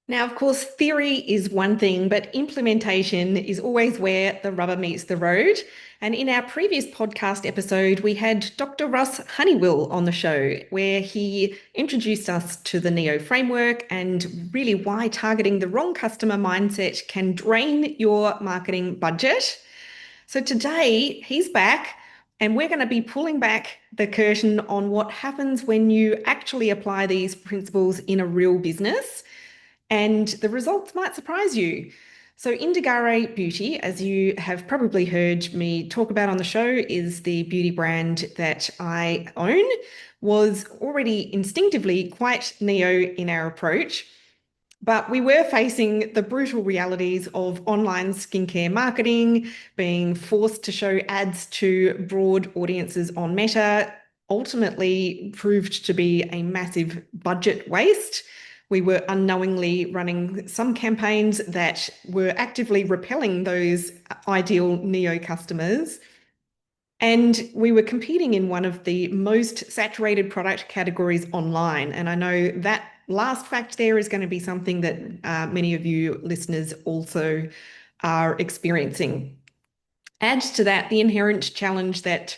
Now, of course, theory is one thing, but implementation is always where the rubber meets the road. And in our previous podcast episode, we had Dr. Ross Honeywill on the show, where he introduced us to the NEO framework and really why targeting the wrong customer mindset can drain your marketing budget. So today he's back, and we're going to be pulling back the curtain on what happens when you actually apply these principles in a real business and the results might surprise you. So, Indagare Beauty, as you have probably heard me talk about on the show, is the beauty brand that I own, was already instinctively quite neo in our approach. But we were facing the brutal realities of online skincare marketing, being forced to show ads to broad audiences on Meta, ultimately proved to be a massive budget waste. We were unknowingly running some campaigns that were actively repelling those ideal Neo customers. And we were competing in one of the most saturated product categories online. And I know that last fact there is going to be something that many of you listeners also are experiencing. Add to that the inherent challenge that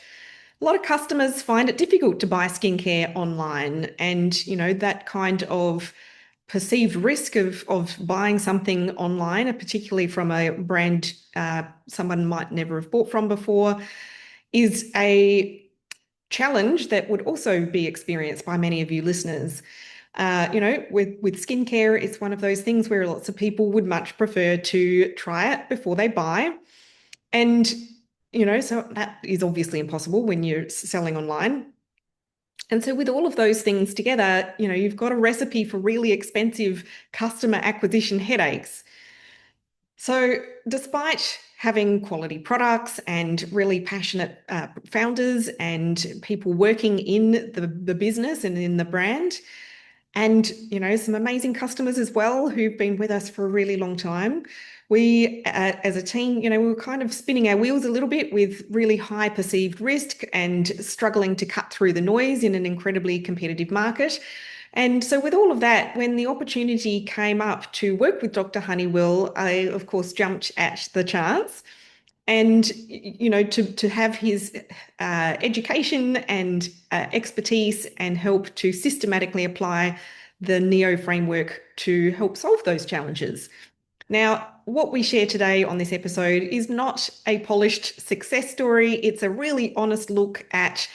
a lot of customers find it difficult to buy skincare online. And, that kind of perceived risk of buying something online, particularly from a brand someone might never have bought from before, is a challenge that would also be experienced by many of you listeners. With skincare, it's one of those things where lots of people would much prefer to try it before they buy. And, so that is obviously impossible when you're selling online. And so with all of those things together, you've got a recipe for really expensive customer acquisition headaches. So despite having quality products and really passionate founders and people working in the business and in the brand, and some amazing customers as well who've been with us for a really long time, we as a team, we were kind of spinning our wheels a little bit with really high perceived risk and struggling to cut through the noise in an incredibly competitive market. And so with all of that, when the opportunity came up to work with Dr. Honeywill, I of course jumped at the chance. And to have his education and expertise and help to systematically apply the NEO framework to help solve those challenges. Now, what we share today on this episode is not a polished success story. It's a really honest look at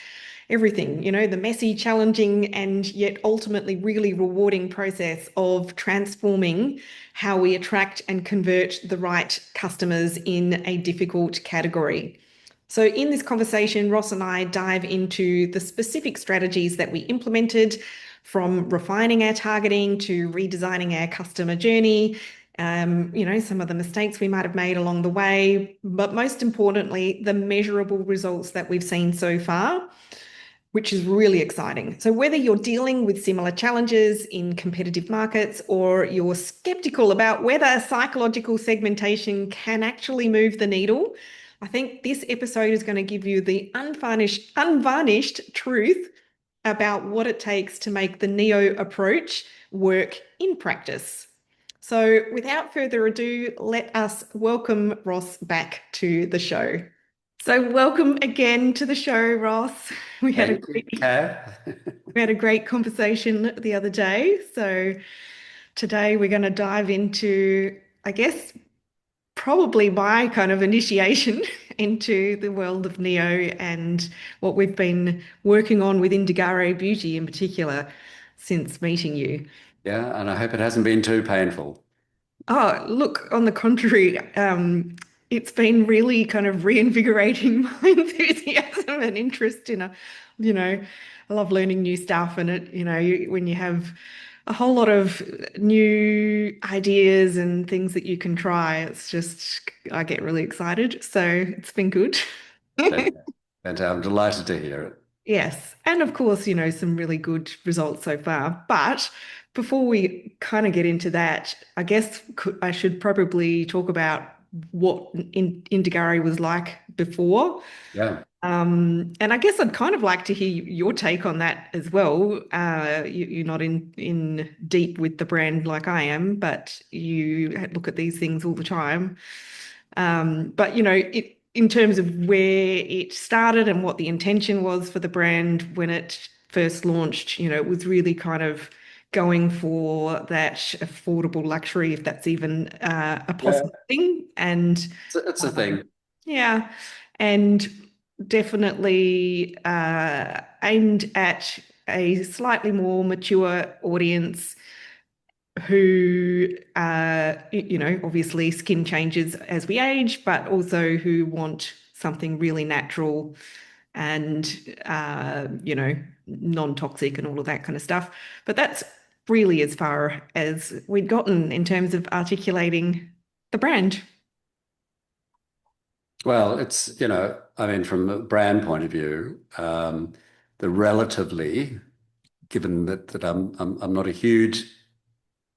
everything, the messy, challenging, and yet ultimately really rewarding process of transforming how we attract and convert the right customers in a difficult category. So in this conversation, Ross and I dive into the specific strategies that we implemented, from refining our targeting to redesigning our customer journey, some of the mistakes we might have made along the way, but most importantly, the measurable results that we've seen so far, which is really exciting. So whether you're dealing with similar challenges in competitive markets or you're skeptical about whether psychological segmentation can actually move the needle, I think this episode is going to give you the unvarnished truth about what it takes to make the NEO approach work in practice. So without further ado, let us welcome Ross back to the show. So welcome again to the show, Ross. We had a Thank you, great, Kath. we had a great conversation the other day. So today we're going to dive into, I guess, probably my kind of initiation into the world of Neo and what we've been working on with Indagare Beauty in particular since meeting you. Yeah, and I hope it hasn't been too painful. Oh, look, on the contrary, it's been really kind of reinvigorating my enthusiasm and interest in you know, I love learning new stuff and when you have a whole lot of new ideas and things that you can try, it's just, I get really excited. So it's been good. And I'm delighted to hear it. Yes. And of course, some really good results so far. But before we kind of get into that, I guess I should probably talk about what Indagari was like before. Yeah. And I guess I'd kind of like to hear your take on that as well. You're not in deep with the brand like I am, but you look at these things all the time. But in terms of where it started and what the intention was for the brand when it first launched, it was really kind of going for that affordable luxury, if that's even a Yeah, possible thing. And it's a thing. yeah, and definitely aimed at a slightly more mature audience who, obviously skin changes as we age, but also who want something really natural and, non-toxic and all of that kind of stuff. But that's really as far as we'd gotten in terms of articulating the brand. Well, I mean, from a brand point of view, the relatively, given that I'm not a huge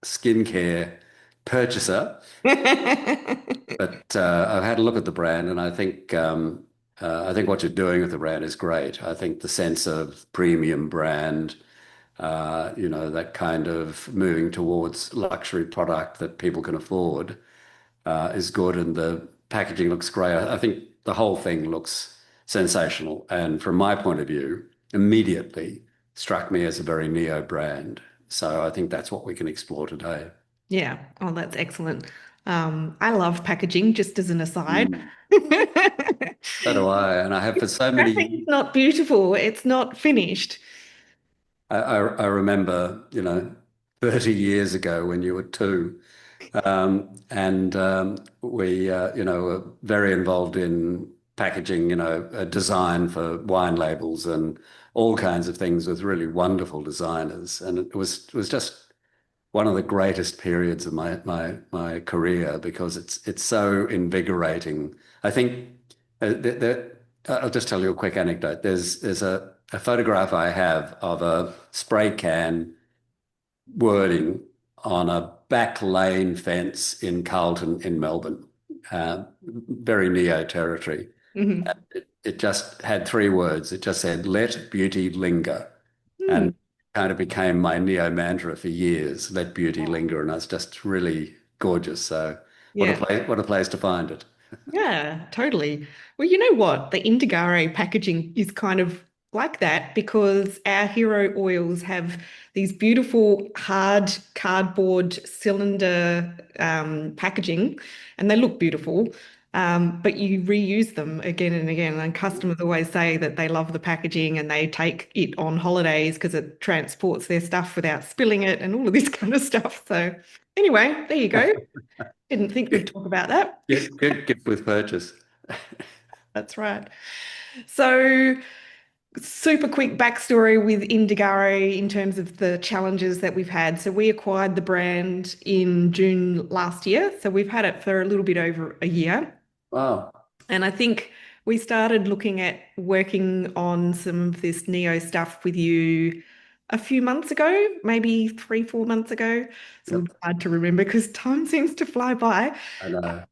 skincare purchaser, but I've had a look at the brand, and I think what you're doing with the brand is great. I think the sense of premium brand, that kind of moving towards luxury product that people can afford, is good, and the packaging looks great. I think the whole thing looks sensational, and from my point of view, immediately struck me as a very neo brand. So I think that's what we can explore today. Yeah. Oh, that's excellent. I love packaging, just as an aside. Mm. So do I, and I have for so many It's years. not beautiful. It's not finished. I remember, 30 years ago when you were two, and we, were very involved in packaging, design for wine labels and all kinds of things with really wonderful designers. And it was just one of the greatest periods of my career because it's so invigorating. I think I'll just tell you a quick anecdote. There's a photograph I have of a spray can wording on a back lane fence in Carlton in Melbourne, very neo territory. Mhm. It just had three words. It just said, "Let beauty linger." Hmm. And kind of became my neo mantra for years, "Let beauty linger." And it's just really gorgeous. So Yeah. what a place to find it. Yeah, totally. Well, you know what? The Indagare packaging is kind of like that because our hero oils have these beautiful hard cardboard cylinder packaging and they look beautiful. But you reuse them again and again. And customers always say that they love the packaging and they take it on holidays because it transports their stuff without spilling it and all of this kind of stuff. So anyway, there you go. Didn't think we'd talk about that. Gift with purchase. That's right. So, super quick backstory with Indagare in terms of the challenges that we've had. So, we acquired the brand in June last year. So, we've had it for a little bit over a year. Wow. And I think we started looking at working on some of this Neo stuff with you a few months ago, maybe 3, 4 months ago. It's a Yep. little hard to remember because time seems to fly by. I know.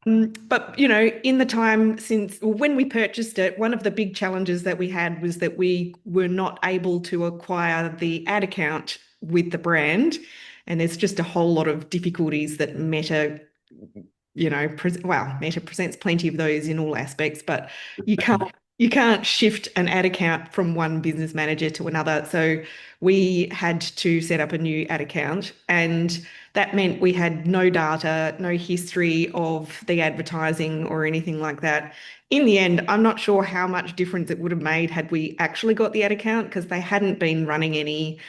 But in the time since well, when we purchased it, one of the big challenges that we had was that we were not able to acquire the ad account with the brand. And there's just a whole lot of difficulties that Meta, Meta presents plenty of those in all aspects, but you can't shift an ad account from one business manager to another. So we had to set up a new ad account, and that meant we had no data, no history of the advertising or anything like that. In the end, I'm not sure how much difference it would have made had we actually got the ad account because they hadn't been running any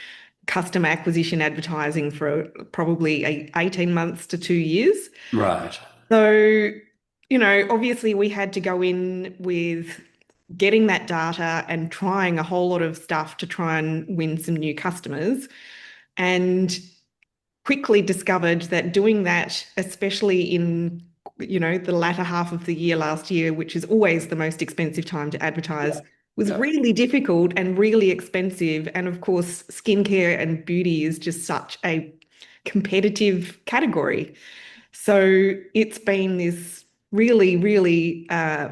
customer acquisition advertising for probably 18 months to 2 years. Right. So, obviously we had to go in with getting that data and trying a whole lot of stuff to try and win some new customers. And quickly discovered that doing that, especially in, the latter half of the year last year, which is always the most expensive time to Yeah. advertise, was Yeah. really difficult and really expensive. And of course, skincare and beauty is just such a competitive category. So it's been this really, really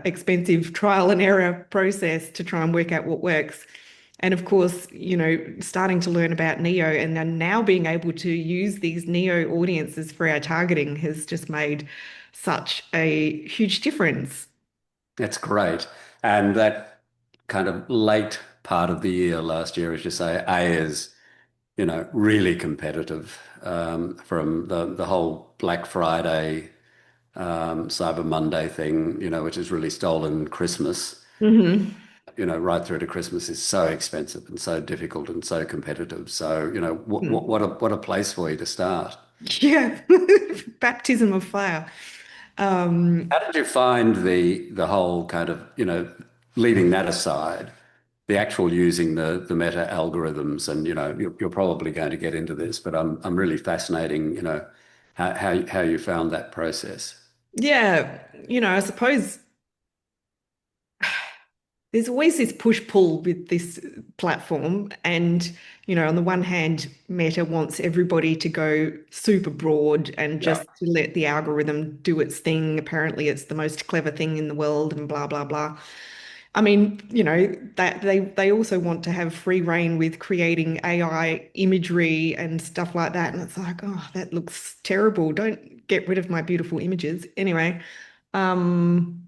expensive trial and error process to try and work out what works. And of course, starting to learn about Neo and then now being able to use these Neo audiences for our targeting has just made such a huge difference. That's great. And that kind of late part of the year last year, as you say, is, really competitive from the whole Black Friday, Cyber Monday thing, which has really stolen Christmas, Hmm. right through to Christmas is so expensive and so difficult and so competitive. So, what a place for you to start. Yeah, baptism of fire. Um, How did you find the whole kind of, leaving that aside, the actual using the meta algorithms, and you're probably going to get into this, but I'm really fascinating, how you found that process. yeah, I suppose there's always this push-pull with this platform. And, on the one hand, Meta wants everybody to go super broad and Yeah. just to let the algorithm do its thing. Apparently, it's the most clever thing in the world and blah, blah, blah. I mean, that they also want to have free reign with creating AI imagery and stuff like that. And it's like, oh, that looks terrible. Don't get rid of my beautiful images. Anyway, um,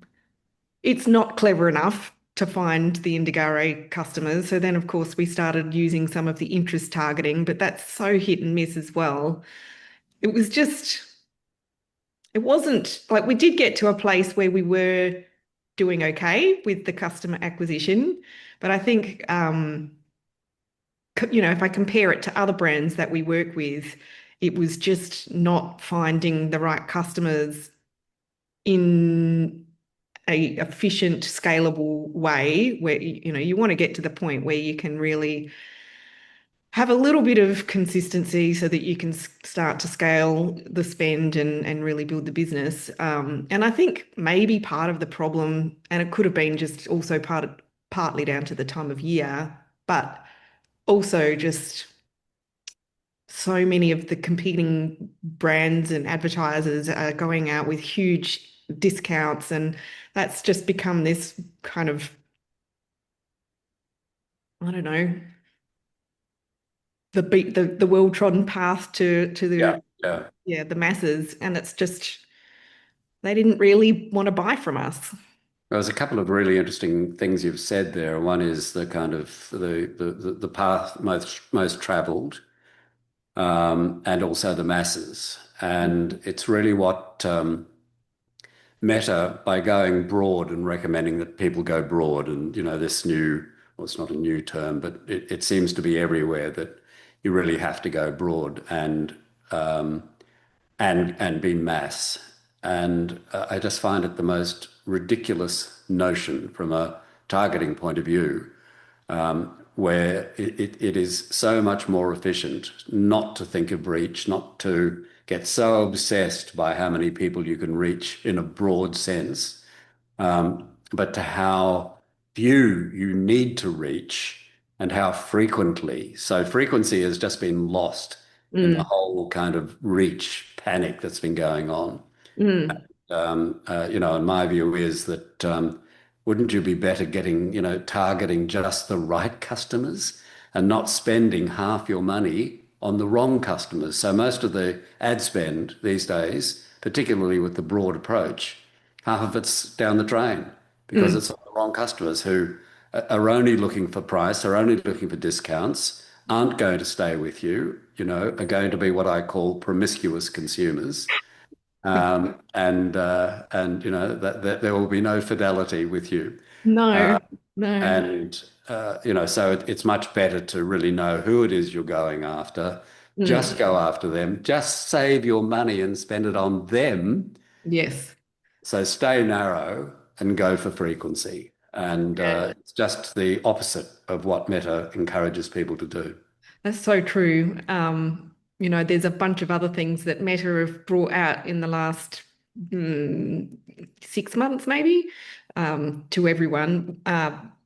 it's not clever enough to find the Indagare customers. So then, of course, we started using some of the interest targeting, but that's so hit and miss as well. It was just, it wasn't like we did get to a place where we were doing okay with the customer acquisition. But I think, if I compare it to other brands that we work with, it was just not finding the right customers in a efficient, scalable way where you want to get to the point where you can really have a little bit of consistency so that you can start to scale the spend and really build the business. And I think maybe part of the problem, and it could have been just also partly down to the time of year, but also just so many of the competing brands and advertisers are going out with huge discounts, and that's just become this kind of, I don't know, the well-trodden path to Yeah. the, Yeah. yeah, the masses, and it's just they didn't really want to buy from us. There's a couple of really interesting things you've said there. One is the kind of the path most traveled, and also the masses. And it's really what Meta, by going broad and recommending that people go broad, and this new, well, it's not a new term, but it seems to be everywhere that you really have to go broad and be mass. And I just find it the most ridiculous notion from a targeting point of view, where it is so much more efficient not to think of reach, not to get so obsessed by how many people you can reach in a broad sense, but to how few you need to reach and how frequently. So frequency has just been lost in the Mm, whole kind of reach panic that's been going on. mm, And my view is that wouldn't you be better getting, targeting just the right customers and not spending half your money on the wrong customers? So most of the ad spend these days, particularly with the broad approach, half of it's down the drain because mm. it's on the wrong customers who are only looking for price, are only looking for discounts, aren't going to stay with you, are going to be what I call promiscuous consumers, and that there will be no fidelity with you. No, no. And so it's much better to really know who it is you're going after. Mm, Just go after them. Just save your money and spend it on them. yes. So stay narrow and go for frequency. And it's just the opposite of what Meta encourages people to do. That's so true. There's a bunch of other things that Meta have brought out in the last 6 months, maybe, to everyone,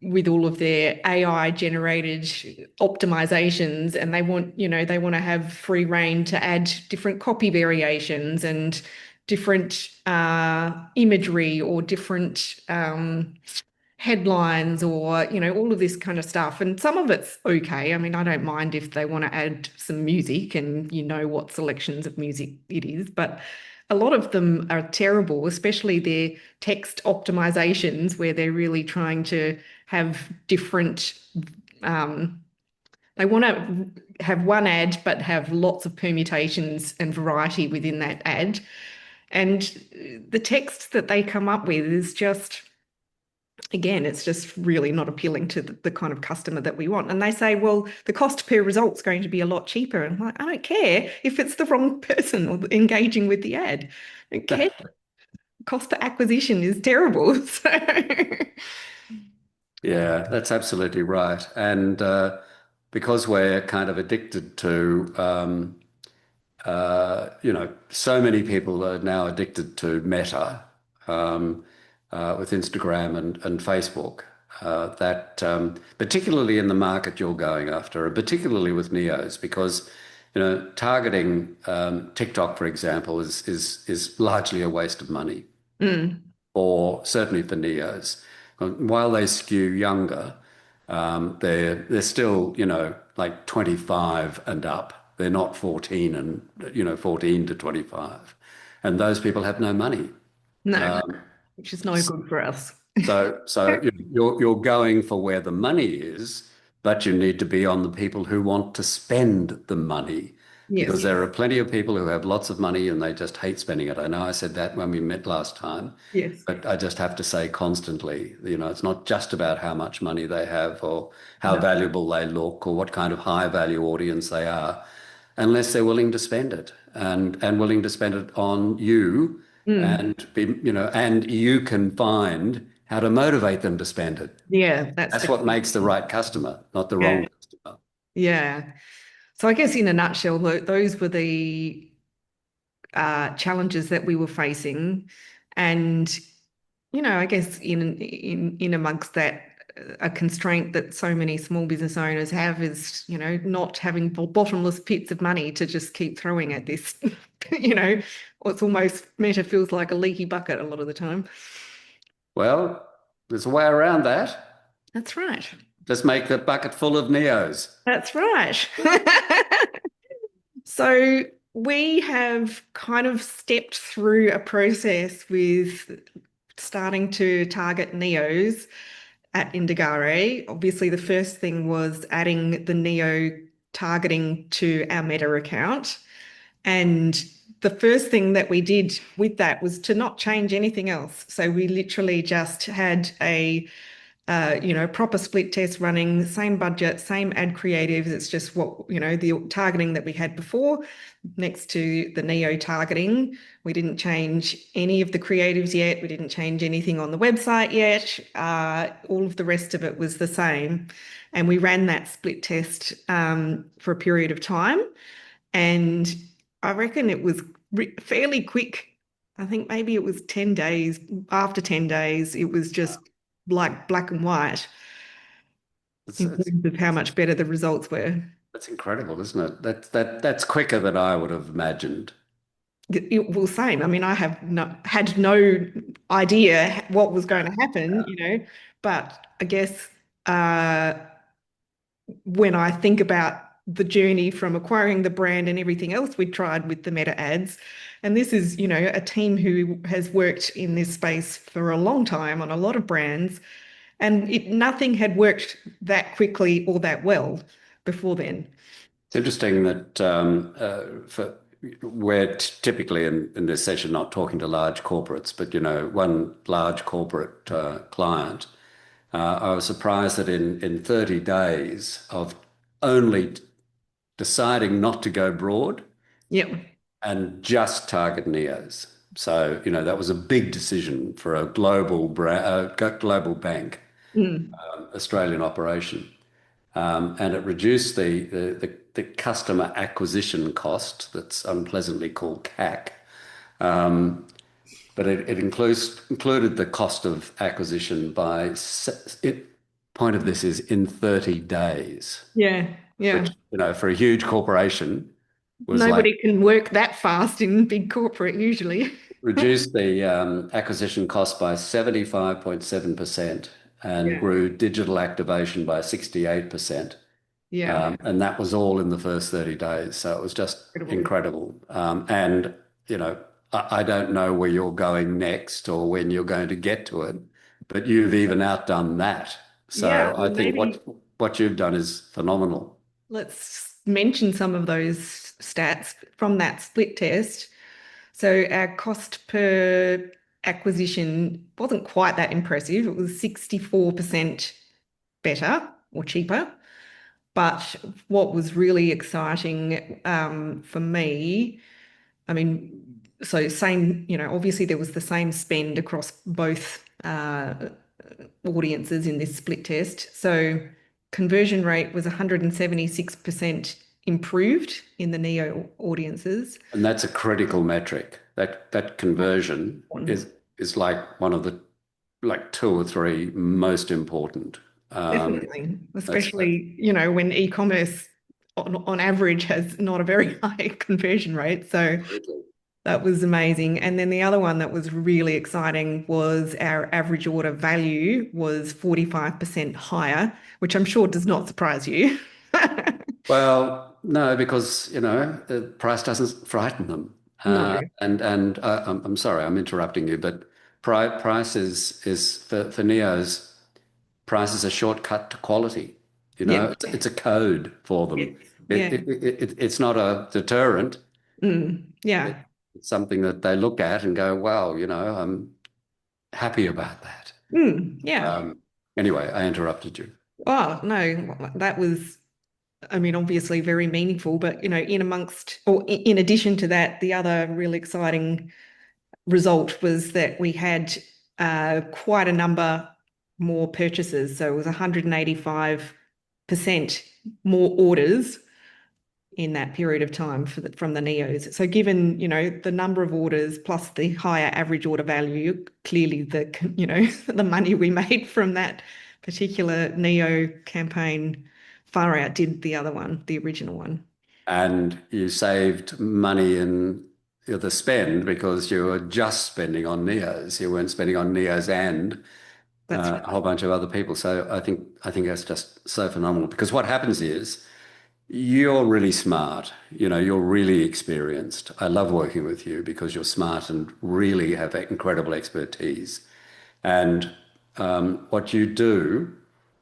with all of their AI generated optimizations, and they want to have free reign to add different copy variations and different imagery or different headlines or, all of this kind of stuff. And some of it's okay. I mean, I don't mind if they want to add some music and what selections of music it is, but a lot of them are terrible, especially their text optimizations where they're really trying to have different they want to have one ad but have lots of permutations and variety within that ad. And the text that they come up with is just, again, it's just really not appealing to the kind of customer that we want. And they say, well, the cost per result is going to be a lot cheaper. And I'm like, I don't care if it's the wrong person or engaging with the ad. I don't care. Cost per acquisition is terrible. So, Yeah, that's absolutely right. And because we're kind of addicted to, so many people are now addicted to Meta with Instagram and Facebook. That particularly in the market you're going after, and particularly with neos, because targeting TikTok, for example, is largely a waste of money, mm, or certainly for neos. While they skew younger, they're still, like 25 and up. They're not 14 and, 14 to 25. And those people have no money. no, which is no good for us. So you're going for where the money is, but you need to be on the people who want to spend the money, because Yes, there are plenty of people who have lots of money and they just hate spending it. I know I said that when we met last time, yes, but I just have to say constantly, it's not just about how much money they have or how no, valuable they look or what kind of high value audience they are, unless they're willing to spend it and willing to spend it on you, mm, and and you can find how to motivate them to spend it. yeah, that's That's the what key. makes the right customer, not the Yeah, wrong customer. yeah. So I guess in a nutshell, those were the challenges that we were facing, and I guess in amongst that, a constraint that so many small business owners have is, not having bottomless pits of money to just keep throwing at this. you know, it's almost Meta feels like a leaky bucket a lot of the time. Well, there's a way around that. That's right. Just make the bucket full of neos. That's right. So we have kind of stepped through a process with starting to target neos at Indagare. Obviously, the first thing was adding the neo targeting to our Meta account. And the first thing that we did with that was to not change anything else. So we literally just had a proper split test running, same budget, same ad creatives. It's just what, the targeting that we had before next to the Neo targeting. We didn't change any of the creatives yet. We didn't change anything on the website yet. All of the rest of it was the same. And we ran that split test for a period of time. And I reckon it was fairly quick. I think maybe it was 10 days. After 10 days, it was just like black and white It's, in it's, terms of how much better the results were. that's incredible, isn't it? That's quicker than I would have imagined. Well, same. I mean, I had no idea what was going to happen, but I guess uh, when I think about the journey from acquiring the brand and everything else we tried with the Meta ads, and this is, a team who has worked in this space for a long time on a lot of brands, and nothing had worked that quickly or that well before then. It's interesting that we're typically in this session not talking to large corporates, but one large corporate client, I was surprised that in 30 days of only deciding not to go broad Yep. and just target neos. So, that was a big decision for a global global bank, Mm. Australian operation. And it reduced the customer acquisition cost, that's unpleasantly called CAC. But it included the cost of acquisition by point of this is in 30 days, Yeah. which, Yeah. for a huge corporation was like, Nobody can work that fast in big corporate usually. reduced the acquisition cost by 75.7% and Yeah, grew digital activation by 68%. yeah, And that was all in the first 30 days. So it was just incredible. incredible. And, you know, I don't know where you're going next or when you're going to get to it, but you've even outdone that. Yeah, So I well, think maybe what you've done is phenomenal. let's mention some of those stats from that split test. So our cost per acquisition wasn't quite that impressive. It was 64% better or cheaper. But what was really exciting for me, I mean, so same, obviously there was the same spend across both audiences in this split test. So conversion rate was 176% improved in the neo audiences. And that's a critical metric. That conversion is like one of the like two or three most important. Um, Definitely, that's especially, when e-commerce on average has not a very high conversion rate. So absolutely. that was amazing. And then the other one that was really exciting was our average order value was 45% higher, which I'm sure does not surprise you. Well, no, because price doesn't frighten them. No. I'm sorry, I'm interrupting you, but price is for Neos, price is a shortcut to quality. Yeah. It's a code for Yes. them. Yeah. It's not a deterrent. Yeah. It, it's something that they look at and go, "Wow, I'm happy about that." Yeah. Um, anyway, I interrupted you. Oh, no, that was, I mean, obviously very meaningful, but, in amongst, or in addition to that, the other really exciting result was that we had quite a number more purchases. So it was 185% more orders in that period of time from the Neos. So given, the number of orders plus the higher average order value, clearly the money we made from that particular Neo campaign far outdid the other one, the original one. And you saved money in the spend because you were just spending on Neos. You weren't spending on Neos and That's a whole bunch of other people. So I think that's just so phenomenal because what happens is you're really smart. You're really experienced. I love working with you because you're smart and really have incredible expertise. And what you do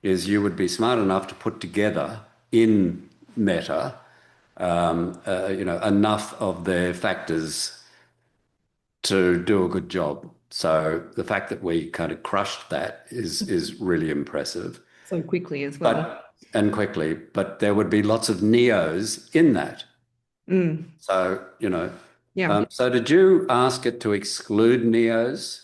is you would be smart enough to put together in Meta enough of their factors to do a good job. So the fact that we kind of crushed that is really impressive. so quickly as well. And quickly, but there would be lots of neos in that. Mm, So, yeah, so did you ask it to exclude neos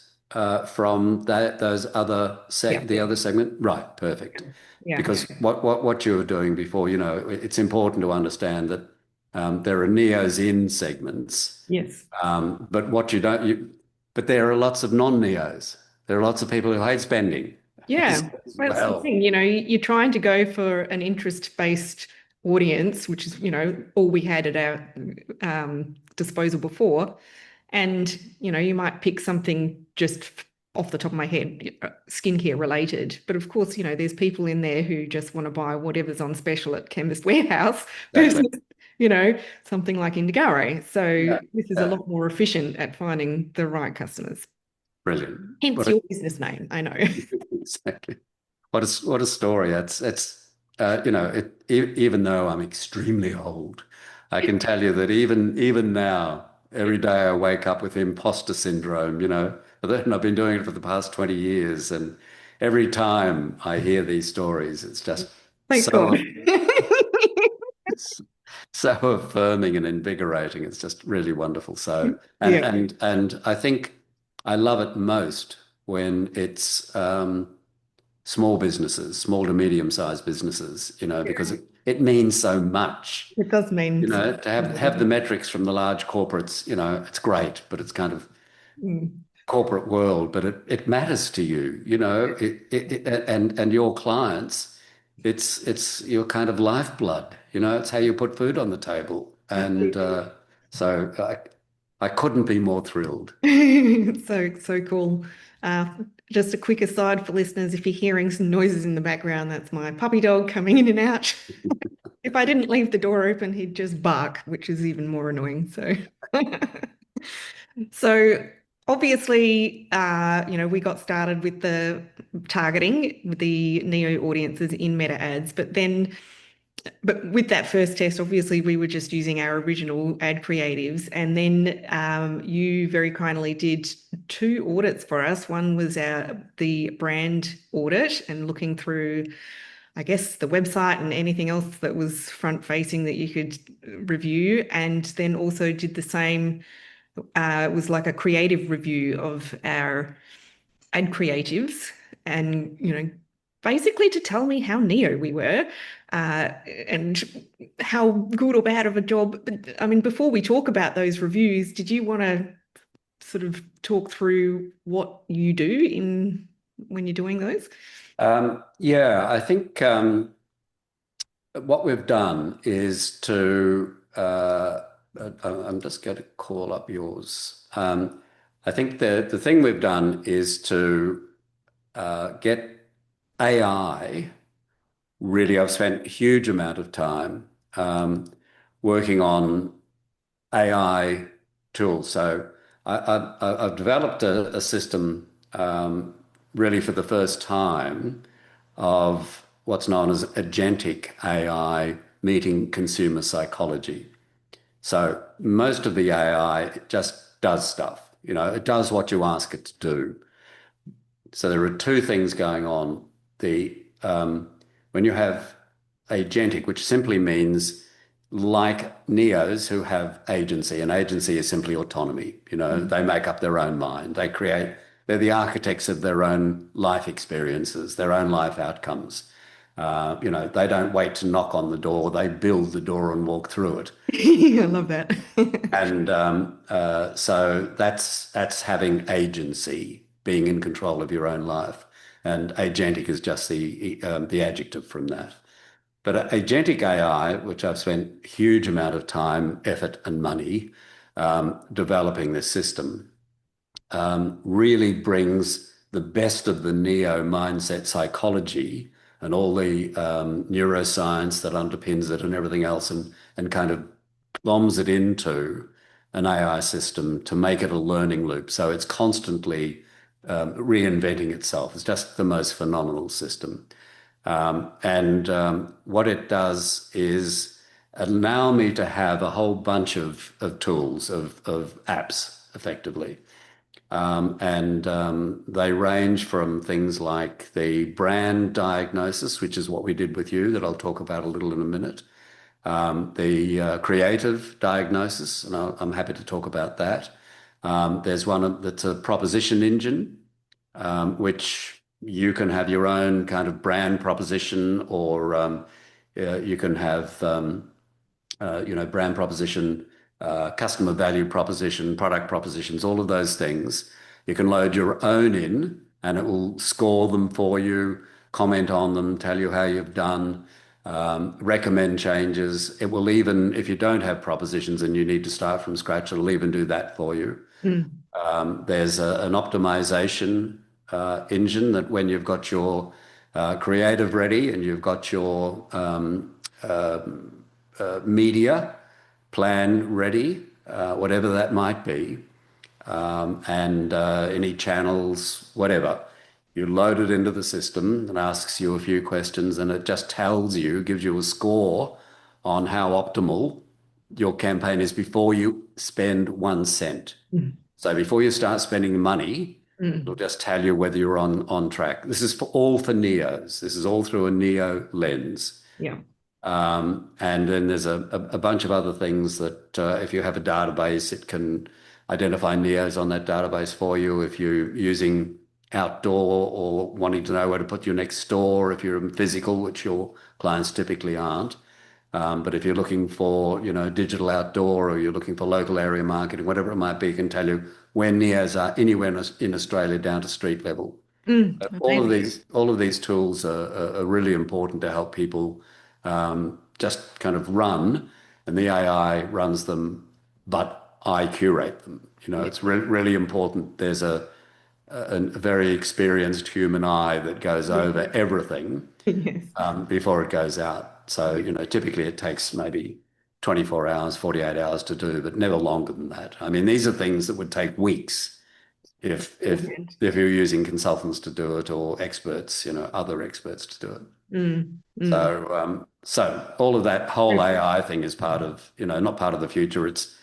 from those other yeah, the other segment? Right, perfect. yeah. Because what you were doing before, it's important to understand that there are neos in segments, Yes. but what you don't, but there are lots of non-neos. There are lots of people who hate spending as, Yeah, as well, that's the well. thing, you're trying to go for an interest-based audience, which is, all we had at our disposal before. And, you might pick something just off the top of my head, skincare related. But of course, there's people in there who just want to buy whatever's on special at Chemist Warehouse versus, Exactly. you know, something like Indagare. So Yeah. this is a Yeah. lot more efficient at finding the right customers. Brilliant. Hence What a, your business name, I know. exactly. What a story. It's even though I'm extremely old, I can tell you that even now, every day I wake up with imposter syndrome, and I've been doing it for the past 20 years, and every time I hear these stories, it's just Thank God. so so affirming and invigorating. It's just really wonderful. So, and Yeah, and and I think I love it most when it's small businesses, small to medium-sized businesses, because it means so much. it does mean so To much have more. the metrics from the large corporates, it's great, but it's kind of Mm. corporate world, but it matters to you, and your clients, it's your kind of lifeblood, it's how you put food on the table. And Absolutely. so I couldn't be more thrilled. So cool. Uh, just a quick aside for listeners, if you're hearing some noises in the background, that's my puppy dog coming in and out. If I didn't leave the door open, he'd just bark, which is even more annoying. So, so obviously, we got started with the targeting with the neo audiences in meta ads, but with that first test, obviously we were just using our original ad creatives, and then you very kindly did two audits for us. One was the brand audit and looking through, I guess, the website and anything else that was front facing that you could review, and then also did the same. It was like a creative review of our ad creatives, and basically to tell me how neo we were, uh, and how good or bad of a job. But I mean, before we talk about those reviews, did you want to sort of talk through what you do in when you're doing those? Yeah, I think what we've done is to, I'm just going to call up yours. I think the thing we've done is to get AI. Really, I've spent a huge amount of time working on AI tools. So I've developed a system really for the first time of what's known as agentic AI meeting consumer psychology. So most of the AI just does stuff. It does what you ask it to do. So there are two things going on. The When you have agentic, which simply means like neos who have agency, and agency is simply autonomy. They make up their own mind. They're the architects of their own life experiences, their own life outcomes. They don't wait to knock on the door. They build the door and walk through it. I love that. And so that's having agency, being in control of your own life. And agentic is just the adjective from that. But agentic AI, which I've spent a huge amount of time, effort, and money developing this system, really brings the best of the neo mindset psychology and all the neuroscience that underpins it and everything else, and kind of bombs it into an AI system to make it a learning loop. So it's constantly reinventing itself. It's just the most phenomenal system. And what it does is allow me to have a whole bunch of tools, of apps, effectively. And they range from things like the brand diagnosis, which is what we did with you, that I'll talk about a little in a minute. The creative diagnosis, and I'm happy to talk about that. There's one that's a proposition engine, which you can have your own kind of brand proposition, or you can have brand proposition, customer value proposition, product propositions, all of those things. You can load your own in and it will score them for you, comment on them, tell you how you've done, recommend changes. It will even, if you don't have propositions and you need to start from scratch, it'll even do that for you. Mm. There's an optimization engine that when you've got your creative ready and you've got your media plan ready, whatever that might be, and any channels, whatever. You load it into the system and asks you a few questions, and it just tells you, gives you a score on how optimal your campaign is before you spend 1 cent. Mm. So before you start spending money, it'll Mm. just tell you whether you're on track. This is all for neos. This is all through a neo lens. Yeah. And then there's a bunch of other things that if you have a database, it can identify neos on that database for you. If you're using outdoor or wanting to know where to put your next store, if you're in physical, which your clients typically aren't. But if you're looking for, digital outdoor, or you're looking for local area marketing, whatever it might be, it can tell you where neos are anywhere in Australia down to street level. Mm. All of Amazing. these tools are really important to help people just kind of run, and the AI runs them, but I curate them. Yeah. It's really important. There's a very experienced human eye that goes over Yeah. everything Yes. before it goes out. So, typically it takes maybe 24 hours, 48 hours to do, but never longer than that. I mean, these are things that would take weeks Beforehand. if you're using consultants to do it or experts, other experts to do it. Mm, mm. So all of that whole AI thing is part of, not part of the future. It's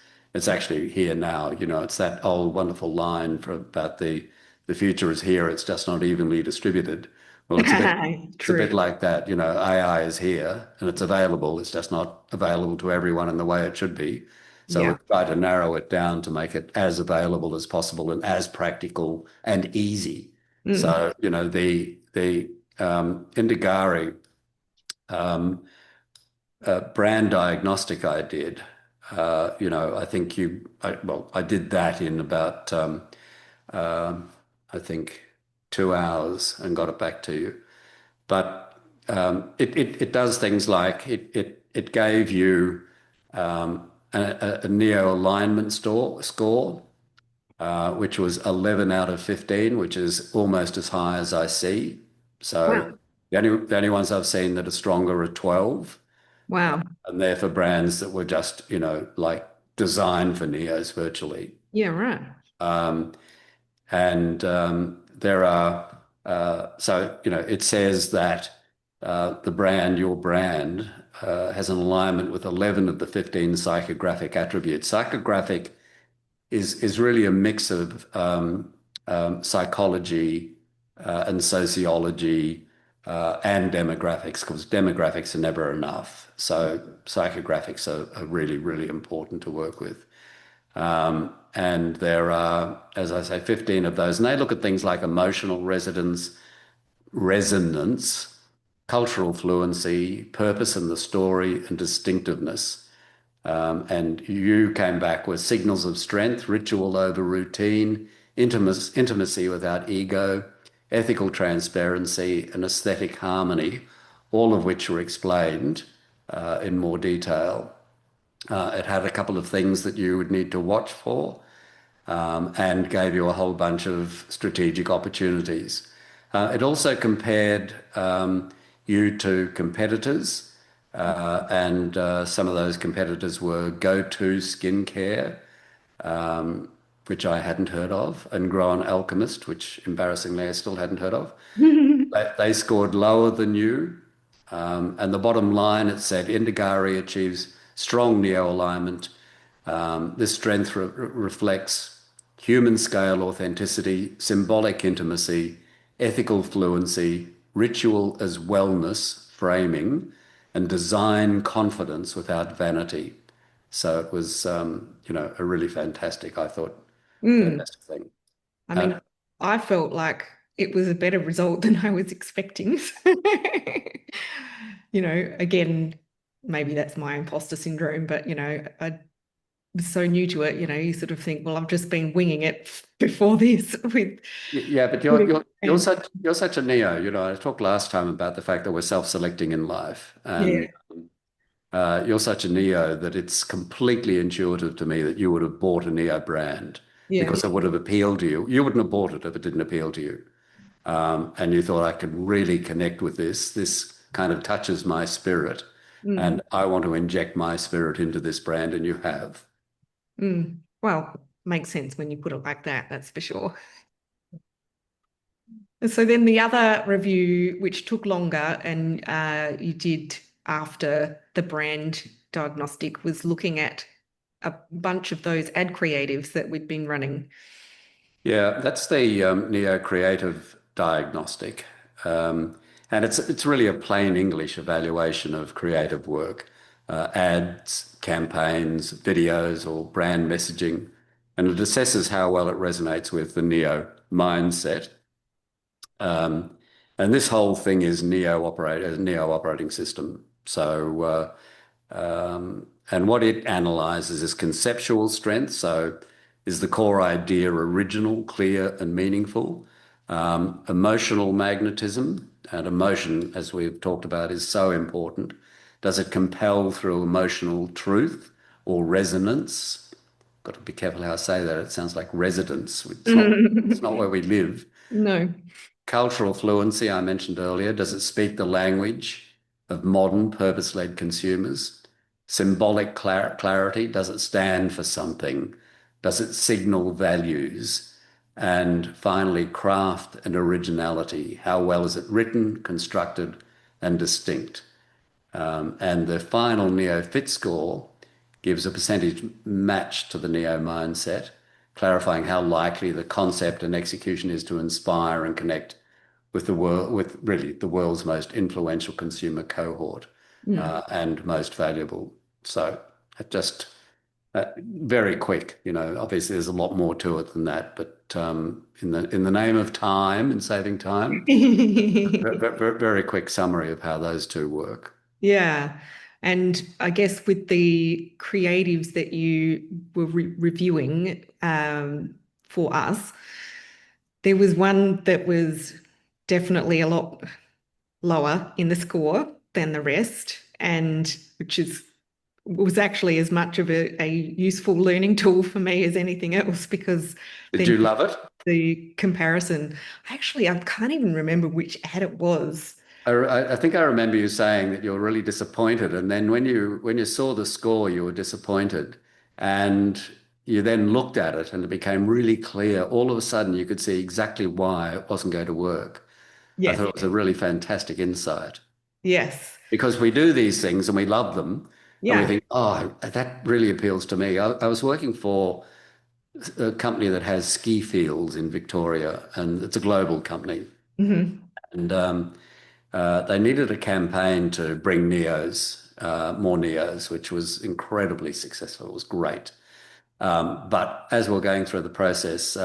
actually here now. It's that old wonderful line about the future is here. It's just not evenly distributed. Well, it's a True. bit like that. AI is here and it's available. It's just not available to everyone in the way it should be. So we Yeah. try to narrow it down to make it as available as possible and as practical and easy. Mm. So, the Indagare um, brand diagnostic I did, I think I did that in about, I think 2 hours and got it back to you. But it does things like it gave you a neo alignment score, which was 11 out of 15, which is almost as high as I see. So Wow. the only ones I've seen that are stronger are 12, Wow. and they're for brands that were just, like designed for Neos virtually. Yeah, right. Um, and there are, so, it says that your brand, has an alignment with 11 of the 15 psychographic attributes. Psychographic is really a mix of psychology and sociology and demographics, because demographics are never enough. So psychographics are really, really important to work with. And there are, as I say, 15 of those. And they look at things like emotional resonance, cultural fluency, purpose in the story, and distinctiveness. And you came back with signals of strength, ritual over routine, intimacy without ego, ethical transparency, and aesthetic harmony, all of which were explained in more detail. It had a couple of things that you would need to watch for, and gave you a whole bunch of strategic opportunities. It also compared you to competitors, and some of those competitors were Go-To Skincare, which I hadn't heard of, and Grown Alchemist, which embarrassingly I still hadn't heard of. They scored lower than you. And the bottom line, it said Indagare achieves strong neo-alignment. This strength reflects human scale authenticity, symbolic intimacy, ethical fluency, ritual as wellness framing, and design confidence without vanity. So it was, a really fantastic, I thought, Mm. fantastic thing. I Uh, mean, I felt like it was a better result than I was expecting. Again, maybe that's my imposter syndrome, but I was so new to it, you sort of think, well, I've just been winging it before this with yeah, but and you're such a neo. I talked last time about the fact that we're self-selecting in life, and yeah, you're such a neo that it's completely intuitive to me that you would have bought a neo brand yeah. because it would have appealed to you. You wouldn't have bought it if it didn't appeal to you. And you thought, I could really connect with this. This kind of touches my spirit, Mm, and I want to inject my spirit into this brand, and you have. mm. Well, makes sense when you put it like that, that's for sure. So then the other review, which took longer and you did after the brand diagnostic, was looking at a bunch of those ad creatives that we'd been running. Yeah, that's the Neo Creative Diagnostic. Um, and it's really a plain English evaluation of creative work, ads, campaigns, videos, or brand messaging. And it assesses how well it resonates with the Neo mindset. Um, and this whole thing is Neo operating system. So, and what it analyzes is conceptual strength. So, is the core idea original, clear, and meaningful? Emotional magnetism, and emotion, as we've talked about, is so important. Does it compel through emotional truth or resonance? got to be careful how I say that. It sounds like residence. It's not where Mm. we live. No. Cultural fluency, I mentioned earlier. Does it speak the language of modern purpose-led consumers? Symbolic clarity. Does it stand for something? Does it signal values? And finally, craft and originality. How well is it written, constructed, and distinct? And the final Neo Fit score gives a percentage match to the Neo mindset, clarifying how likely the concept and execution is to inspire and connect with the world, with really the world's most influential consumer cohort Mm. and most valuable. So it just very quick, obviously there's a lot more to it than that, but in the name of time and saving time, very quick summary of how those two work. Yeah. And I guess with the creatives that you were reviewing for us, there was one that was definitely a lot lower in the score than the rest, and which is was actually as much of a useful learning tool for me as anything else because Did then you love it? the comparison. Actually, I can't even remember which ad it was. I think I remember you saying that you were really disappointed, and then when you saw the score, you were disappointed, and you then looked at it, and it became really clear. All of a sudden, you could see exactly why it wasn't going to work. I Yes. thought it was a really fantastic insight Yes. because we do these things and we love them, and we Yeah. think, oh, that really appeals to me. I was working for a company that has ski fields in Victoria, and it's a global company, Hmm. and they needed a campaign to bring Neos, more Neos, which was incredibly successful. It was great. But as we're going through the process,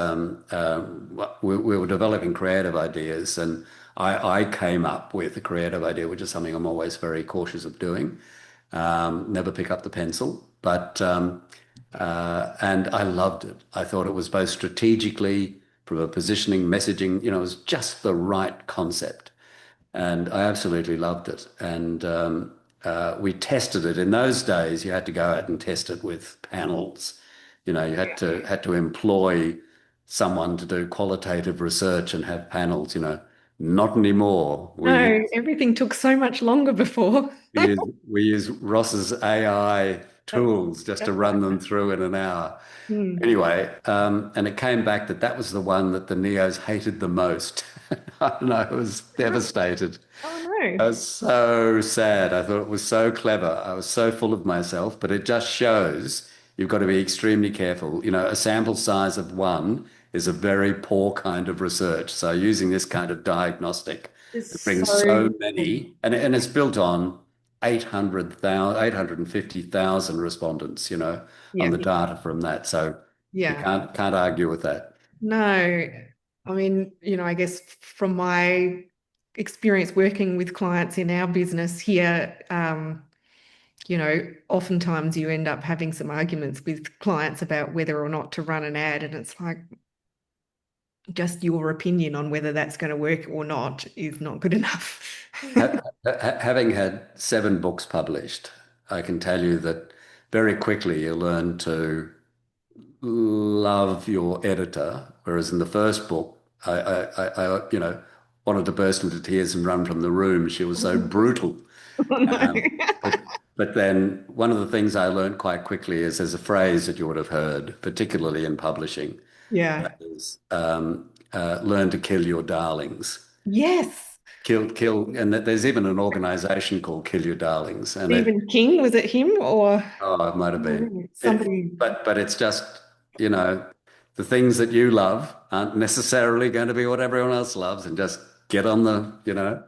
we were developing creative ideas, and I came up with a creative idea, which is something I'm always very cautious of doing. Never pick up the pencil, but and I loved it. I thought it was both strategically, from a positioning, messaging, it was just the right concept and I absolutely loved it. And we tested it. In those days, you had to go out and test it with panels. You had to employ someone to do qualitative research and have panels. Not anymore. We No, everything took so much longer before. we use, we use Ross's AI That's, tools just to that's run them right. through in an hour. Hmm. Anyway, and it came back that that was the one that the Neos hated the most. I don't know, I was devastated. Oh no. I was so sad. I thought it was so clever. I was so full of myself, but it just shows you've got to be extremely careful. A sample size of one is a very poor kind of research. So using this kind of diagnostic It's that brings so so useful. many, and it's built on 850,000 respondents, on Yeah. the data from that. So you Yeah. can't argue with that. No, I mean, I guess from my experience working with clients in our business here, oftentimes you end up having some arguments with clients about whether or not to run an ad, and it's like just your opinion on whether that's going to work or not is not good enough. Having had 7 books published, I can tell you that very quickly you learn to love your editor. Whereas in the first book, I wanted to burst into tears and run from the room. She was so brutal. Oh, no. But but then one of the things I learned quite quickly is there's a phrase that you would have heard, particularly in publishing, Yeah. that is learn to kill your darlings. Yes. Kill, and there's even an organization called Kill Your Darlings, and Stephen King, was it him or it might have been. somebody? But it's just, you know, the things that you love aren't necessarily going to be what everyone else loves, and just get on the Mm.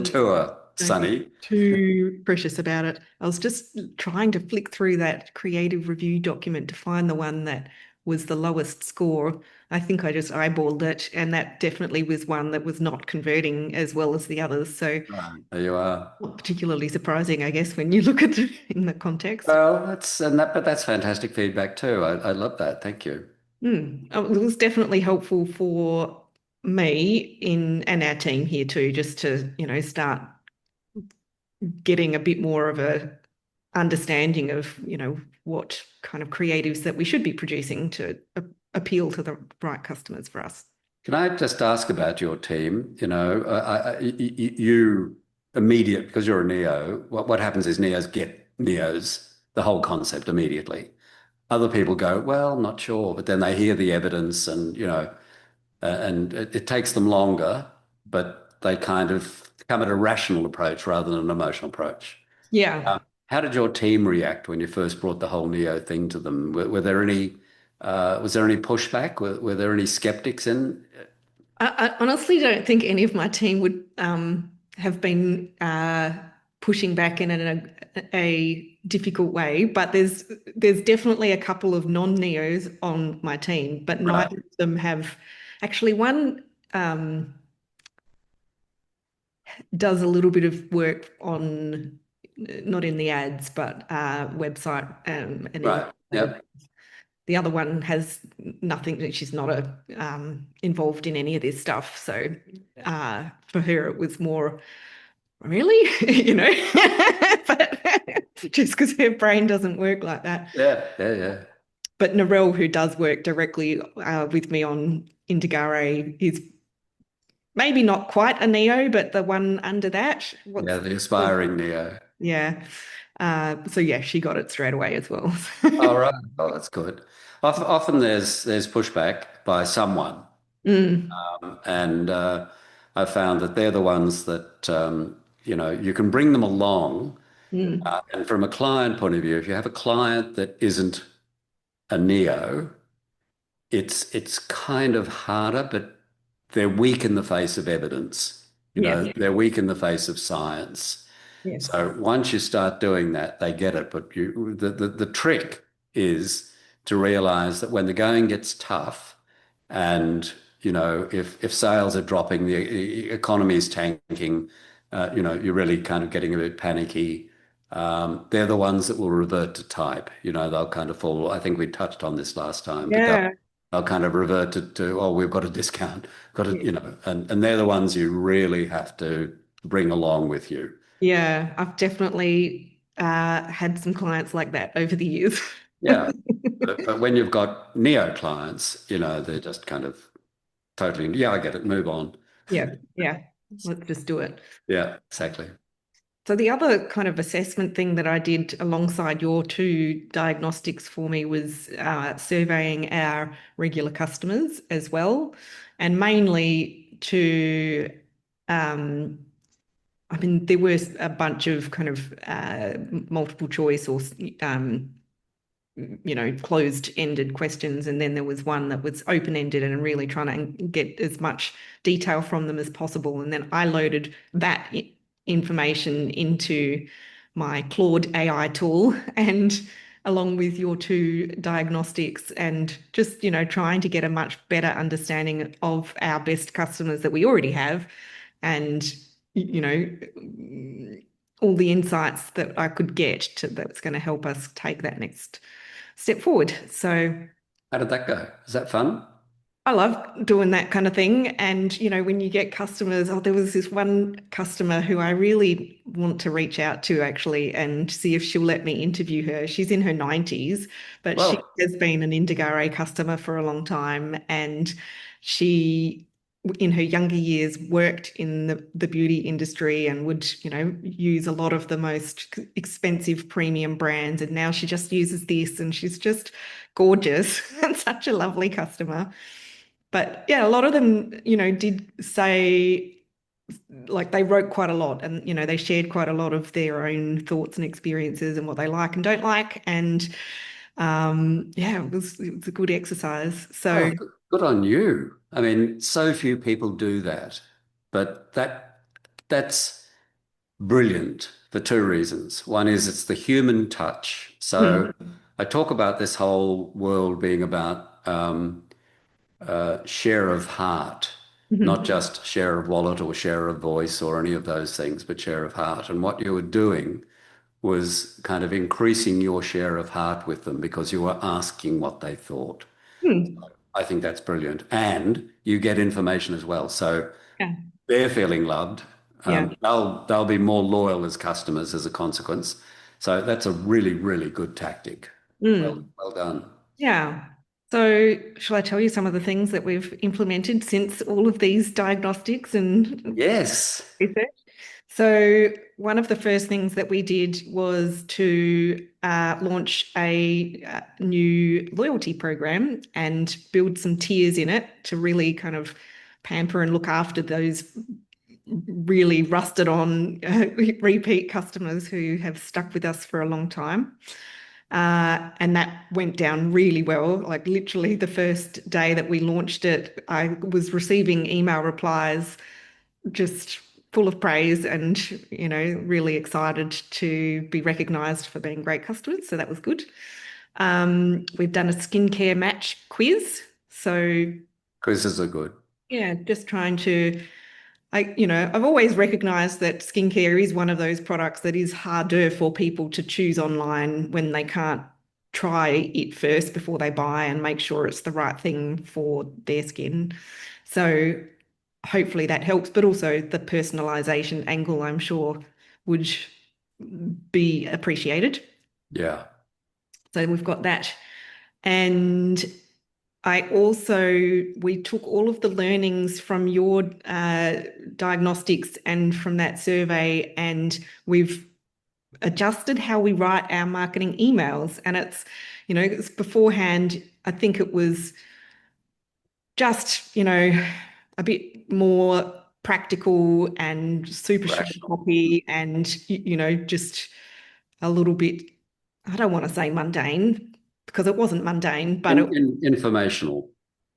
tour, Don't get Sonny. too precious about it. I was just trying to flick through that creative review document to find the one that was the lowest score. I think I just eyeballed it, and that definitely was one that was not converting as well as the others. So Right, there you are. not particularly surprising, I guess, when you look at it in the context. Well, but that's fantastic feedback too. I love that. Thank you. Oh, it was definitely helpful for me in and our team here too, just to, start getting a bit more of a understanding of, what kind of creatives that we should be producing to appeal to the right customers for us. Can I just ask about your team? You immediate, because you're a neo, what happens is neos get neos, the whole concept immediately. Other people go, well, not sure, but then they hear the evidence and it takes them longer, but they kind of come at a rational approach rather than an emotional approach. Yeah. How did your team react when you first brought the whole neo thing to them? Were there any, was there any pushback? Were there any skeptics in? I honestly don't think any of my team would have been pushing back in a difficult way, but there's definitely a couple of non-neos on my team, but Right, neither of them have actually one does a little bit of work on not in the ads, but website and right. Yep. the other one has nothing. She's not involved in any of this stuff. So for her, it was more really, but just because her brain doesn't work like that. Yeah, yeah, yeah. But Narelle, who does work directly with me on Indagare, is maybe not quite a Neo, but the one under that. Yeah, the aspiring neo. Yeah. So yeah, she got it straight away as well. All right. Oh, that's good. Often there's pushback by someone, Mm, and I found that they're the ones that you can bring them along. mm, And from a client point of view, if you have a client that isn't a neo, it's kind of harder, but they're weak in the face of evidence. yeah. They're weak in the face of science. Yes. So once you start doing that, they get it. But the trick is to realize that when the going gets tough, and if sales are dropping, the economy is tanking, you're really kind of getting a bit panicky. They're the ones that will revert to type. They'll kind of fall. I think we touched on this last time, but Yeah. they'll kind of revert to, oh, we've got a discount, got to, and they're the ones you really have to bring along with you. Yeah. I've definitely had some clients like that over the years. Yeah. But when you've got neo clients, they're just kind of totally, yeah, I get it, move on. Yeah. Yeah. Let's just do it. Yeah, exactly. So the other kind of assessment thing that I did alongside your two diagnostics for me was surveying our regular customers as well, and mainly to, I mean, there were a bunch of kind of multiple choice or closed-ended questions, and then there was one that was open-ended and really trying to get as much detail from them as possible. And then I loaded that information into my Claude AI tool and along with your two diagnostics and just, trying to get a much better understanding of our best customers that we already have and, all the insights that I could get that's going to help us take that next step forward. So How did that go? Is that fun? I love doing that kind of thing. And, when you get customers, there was this one customer who I really want to reach out to actually and see if she'll let me interview her. She's in her 90s, but she Well, has been an Indagare customer for a long time. And she, in her younger years, worked in the beauty industry and would, use a lot of the most expensive premium brands. And now she just uses this and she's just gorgeous and such a lovely customer. But yeah, a lot of them, did say like they wrote quite a lot and, they shared quite a lot of their own thoughts and experiences and what they like and don't like. And yeah, it was a good exercise. oh, So, good on you. I mean, so few people do that, but that's brilliant for two reasons. One is it's the human touch. So mm, I talk about this whole world being about share of heart, not mhm, just share of wallet or share of voice or any of those things, but share of heart. And what you were doing was kind of increasing your share of heart with them because you were asking what they thought. mm, I think that's brilliant. And you get information as well. So yeah, they're feeling loved. yeah. They'll be more loyal as customers as a consequence. So that's a really, really good tactic. Mm. Well done. Yeah. So, shall I tell you some of the things that we've implemented since all of these diagnostics and Yes. research? So, one of the first things that we did was to launch a new loyalty program and build some tiers in it to really kind of pamper and look after those really rusted on repeat customers who have stuck with us for a long time. And that went down really well. Like literally the first day that we launched it, I was receiving email replies just full of praise and, really excited to be recognized for being great customers. So that was good. We've done a skincare match quiz. So Quizzes are good. yeah, just trying to I've always recognized that skincare is one of those products that is harder for people to choose online when they can't try it first before they buy and make sure it's the right thing for their skin. So hopefully that helps, but also the personalization angle, I'm sure, would be appreciated. Yeah. So we've got that. And we took all of the learnings from your diagnostics and from that survey, and we've adjusted how we write our marketing emails. And it's beforehand, I think it was just, a bit more practical and super short Rational. copy and, just a little bit, I don't want to say mundane because it wasn't mundane, but Informational.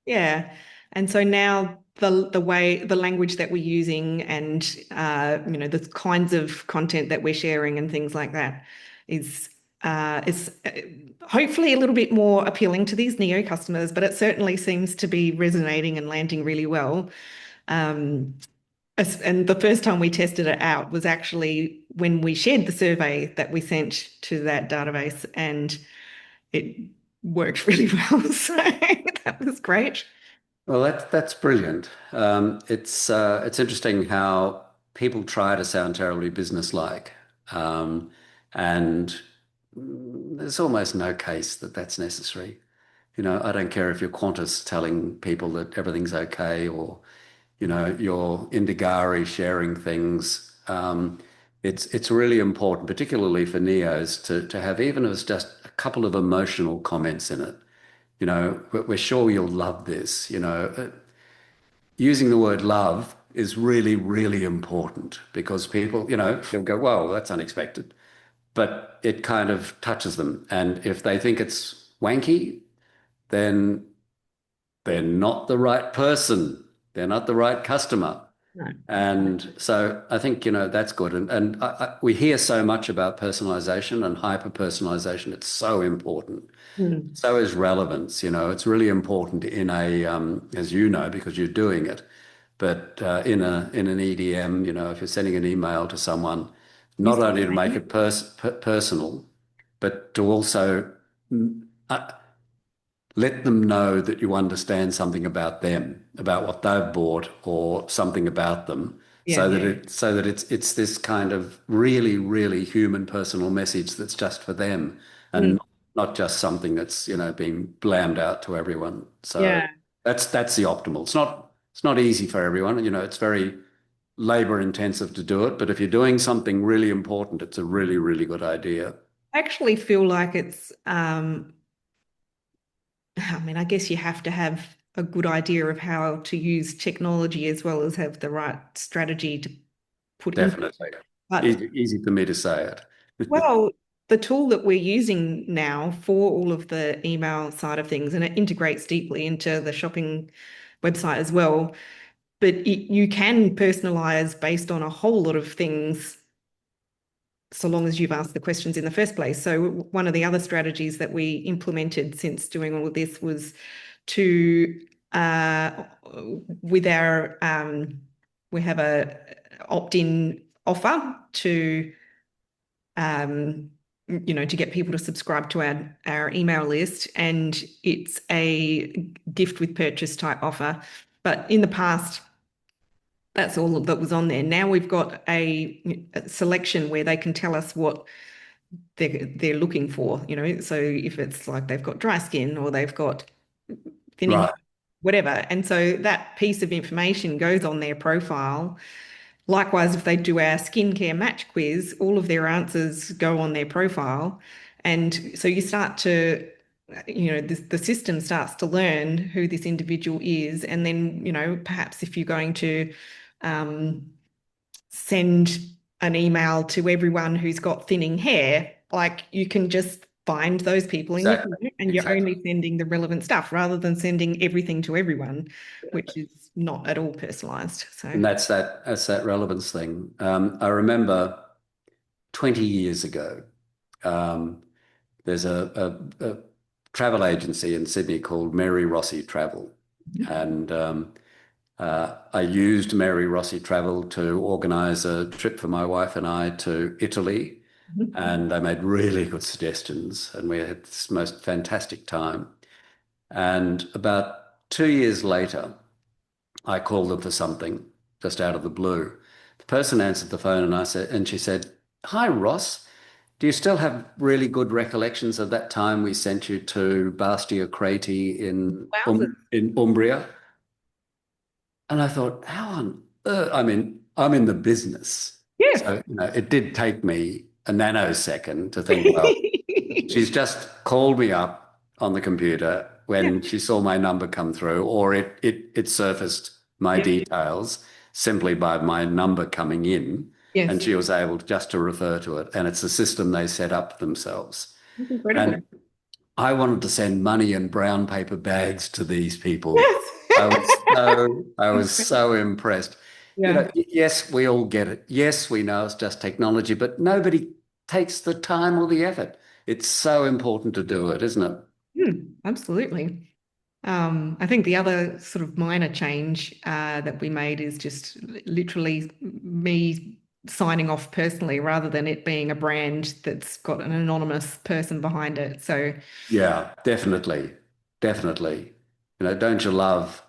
yeah. And so now the language that we're using and the kinds of content that we're sharing and things like that is hopefully a little bit more appealing to these neo customers, but it certainly seems to be resonating and landing really well. Um, and the first time we tested it out was actually when we shared the survey that we sent to that database, and it worked really well. So that was great. Well, that's brilliant. It's interesting how people try to sound terribly businesslike, and there's almost no case that that's necessary. I don't care if you're Qantas telling people that everything's okay, or you're Indagare sharing things. It's really important, particularly for neos, to have even if it's just a couple of emotional comments in it. We're sure you'll love this. Using the word love is really, really important because people, they'll go, "Whoa, that's unexpected," but it kind of touches them. And if they think it's wanky, then they're not the right person. They're not the right customer. No. And so I think, that's good. And we hear so much about personalization and hyper personalization. It's so important. Mm. So is relevance. It's really important in as you know, because you're doing it. But in an EDM, if you're sending an email to someone, Use not the only to make name. it personal, but to also uh, let them know that you understand something about them, about what they've bought, or something about them, Yeah. so that it's this kind of really, really human personal message that's just for them, Mm. and not just something that's being blammed out to everyone. So Yeah. that's the optimal. It's not easy for everyone. It's very labor intensive to do it, but if you're doing something really important, it's a really, really good idea. I actually feel like I guess you have to have a good idea of how to use technology as well as have the right strategy to put in. Definitely. But Easy for me to say it. well, the tool that we're using now for all of the email side of things, and it integrates deeply into the shopping website as well, but you can personalize based on a whole lot of things so long as you've asked the questions in the first place. So one of the other strategies that we implemented since doing all of this was to with our we have a opt-in offer to to get people to subscribe to our email list, and it's a gift with purchase type offer. But in the past, that's all that was on there. Now we've got a selection where they can tell us what they're looking for, So if it's like they've got dry skin or they've got thinning, Right. whatever. And so that piece of information goes on their profile. Likewise, if they do our skincare match quiz, all of their answers go on their profile. And so you start to, the system starts to learn who this individual is. And then, perhaps if you're going to um, send an email to everyone who's got thinning hair, like you can just find those people in your Exactly. phone and you're Exactly. only sending the relevant stuff rather than sending everything to everyone, which is not at all personalized. So, And that's that relevance thing. I remember 20 years ago, um, there's a travel agency in Sydney called Mary Rossi Travel. And I used Mary Rossi Travel to organize a trip for my wife and I to Italy. And they made really good suggestions. And we had this most fantastic time. And about 2 years later, I called them for something just out of the blue. The person answered the phone and she said, "Hi, Ross. Do you still have really good recollections of that time we sent you to Bastia Crati wowzers. in Umbria?" And I thought, how on earth? I mean, I'm in the business. Yes. So, it did take me a nanosecond to think, well, she's just called me up on the computer Yeah. when she saw my number come through, or it surfaced my Yeah. details simply by my number coming in, and Yes. she was able just to refer to it. And it's a system they set up themselves. That's incredible. And I wanted to send money in brown paper bags to these people. Yes. I was so impressed. Yeah. Yes, we all get it. Yes, we know it's just technology, but nobody takes the time or the effort. It's so important to do it, isn't it? Absolutely. I think the other sort of minor change that we made is just literally me signing off personally rather than it being a brand that's got an anonymous person behind it. So, Yeah, definitely. Definitely. Don't you love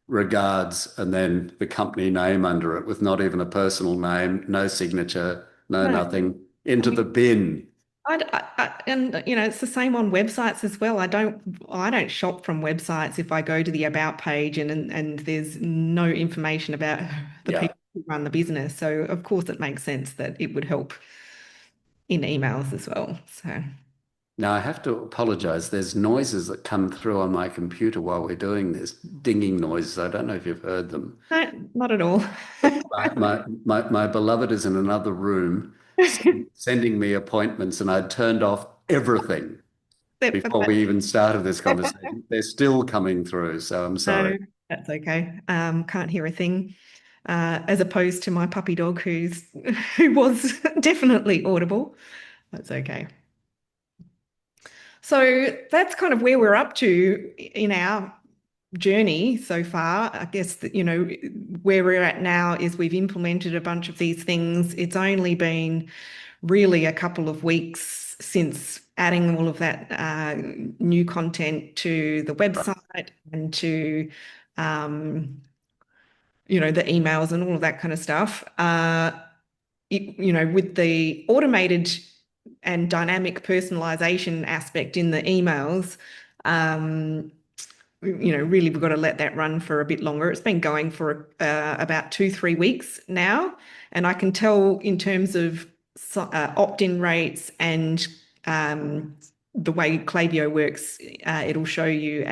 regards and then the company name under it with not even a personal name, no signature, no no, nothing, I into mean, the bin. and it's the same on websites as well. I don't shop from websites if I go to the about page and there's no information about the Yeah. people who run the business. So of course it makes sense that it would help in emails as well. So Now I have to apologize. There's noises that come through on my computer while we're doing this, dinging noises. I don't know if you've heard them. no, not at all. My beloved is in another room sending me appointments, and I'd turned off everything before we even started this conversation. They're still coming through, so I'm sorry. No, that's okay. Can't hear a thing. As opposed to my puppy dog who was definitely audible. That's okay. So that's kind of where we're up to in our journey so far. I guess that, where we're at now is we've implemented a bunch of these things. It's only been really a couple of weeks since adding all of that new content to the website and to the emails and all of that kind of stuff. With the automated and dynamic personalization aspect in the emails, really we've got to let that run for a bit longer. It's been going for about 2, 3 weeks now, and I can tell in terms of opt-in rates and the way Klaviyo works, it'll show you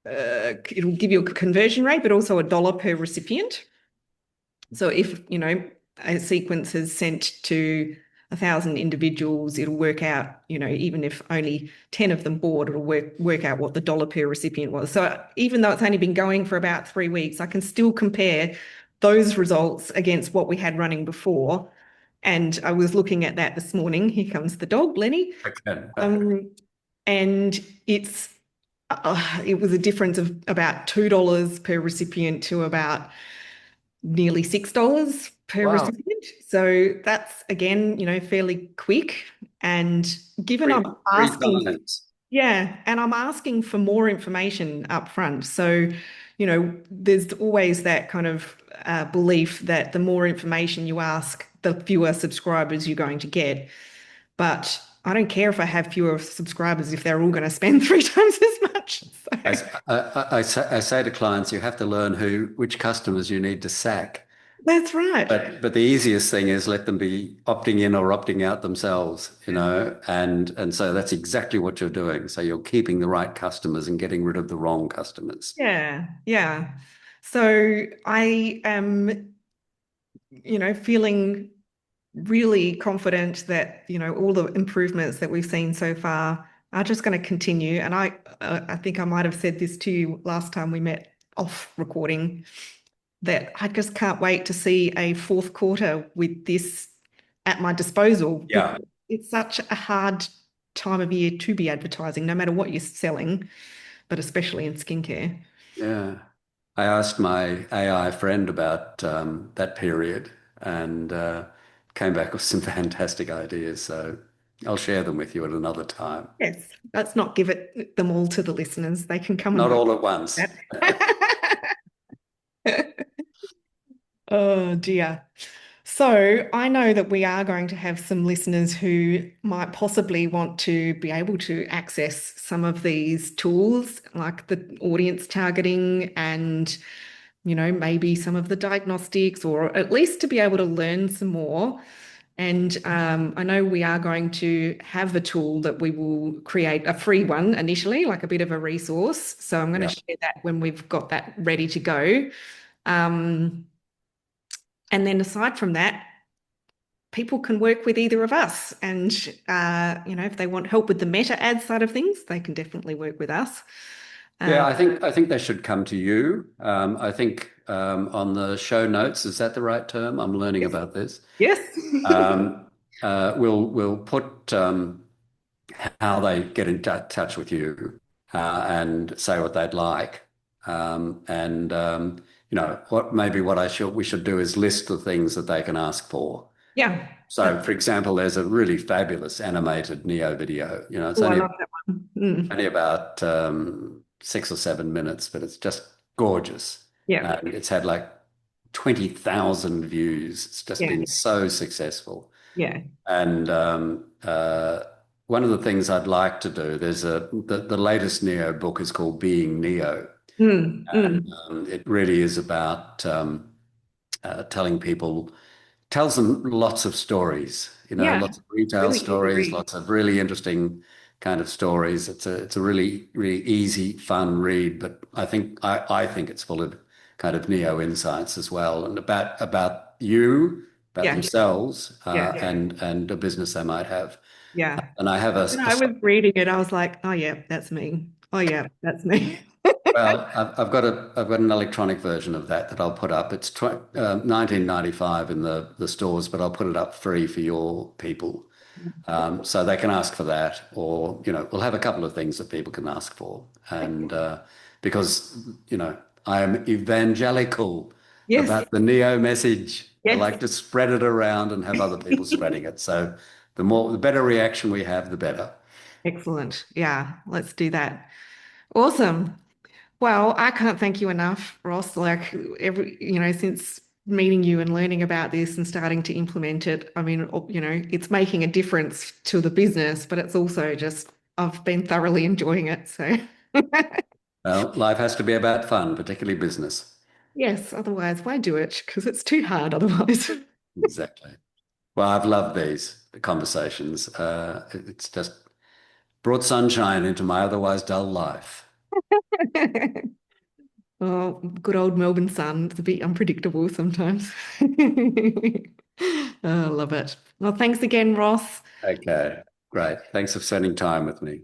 it'll give you a conversion rate, but also $1 per recipient. So if, a sequence is sent to 1,000 individuals, it'll work out, even if only 10 of them bought, it'll work out what the dollar per recipient was. So even though it's only been going for about 3 weeks, I can still compare those results against what we had running before. And I was looking at that this morning. Here comes the dog, Lenny. Okay. And it was a difference of about $2 per recipient to about nearly $6 per Wow. recipient. So that's again, fairly quick. And given Three, I'm three asking, times. yeah, and I'm asking for more information up front. So, there's always that kind of belief that the more information you ask, the fewer subscribers you're going to get. But I don't care if I have fewer subscribers if they're all going to spend 3 times as much. I, So I say to clients, you have to learn which customers you need to sack. that's right. But the easiest thing is let them be opting in or opting out themselves, and so that's exactly what you're doing. So you're keeping the right customers and getting rid of the wrong customers. Yeah, yeah. So I am, feeling really confident that, all the improvements that we've seen so far are just going to continue. And I think I might have said this to you last time we met off recording, that I just can't wait to see a fourth quarter with this at my disposal Yeah. because it's such a hard time of year to be advertising, no matter what you're selling, but especially in skincare. Yeah. I asked my AI friend about that period and came back with some fantastic ideas. So I'll share them with you at another time. Yes, let's not give them all to the listeners. They can come and Not go all at with once. that. Oh dear. So I know that we are going to have some listeners who might possibly want to be able to access some of these tools, like the audience targeting and, maybe some of the diagnostics, or at least to be able to learn some more. And I know we are going to have a tool that we will create, a free one initially, like a bit of a resource. So I'm going to Yeah. share that when we've got that ready to go. Um, and then aside from that, people can work with either of us. And, if they want help with the meta ad side of things, they can definitely work with us. Yeah, Uh, I think they should come to you. I think on the show notes, is that the right term? I'm learning yes. about this. Yes. Um, we'll put how they get in touch with you and say what they'd like. And what we should do is list the things that they can ask for. Yeah. So, for example, there's a really fabulous animated Neo video. It's Oh, I only love that one. Mm. only about 6 or 7 minutes, but it's just gorgeous. Yeah. And it's had like 20,000 views. It's just Yeah. been so successful. Yeah. And one of the things I'd like to do, the latest Neo book is called Being Neo. Mm. And Mm. it really is about tells them lots of stories, Yeah. lots of retail Really easy stories, read. lots of really interesting kind of stories. It's a really, really easy, fun read, but I think it's full of kind of neo insights as well, and about you, about Yeah. themselves, Yeah. and a business they might have. Yeah. And I have When I was reading it, I was like, oh yeah, that's me. Oh yeah, that's me. well, I've got an electronic version of that I'll put up. It's 19.95 in the stores, but I'll put it up free for your people. So they can ask for that, or we'll have a couple of things that people can ask for, and because I am evangelical Yes. about the Neo message. I Yes. like to spread it around and have other people spreading it. So the better reaction we have, the better. Excellent. Yeah, let's do that. Awesome. Well, I can't thank you enough, Ross. Like since meeting you and learning about this and starting to implement it, I mean, it's making a difference to the business, but it's also just, I've been thoroughly enjoying it. So, Well, life has to be about fun, particularly business. yes, otherwise, why do it? Because it's too hard otherwise. Exactly. Well, I've loved these conversations. It's just brought sunshine into my otherwise dull life. Oh, good old Melbourne sun. It's a bit unpredictable sometimes. Oh, I love it. Well, thanks again, Ross. Okay, great. Thanks for spending time with me.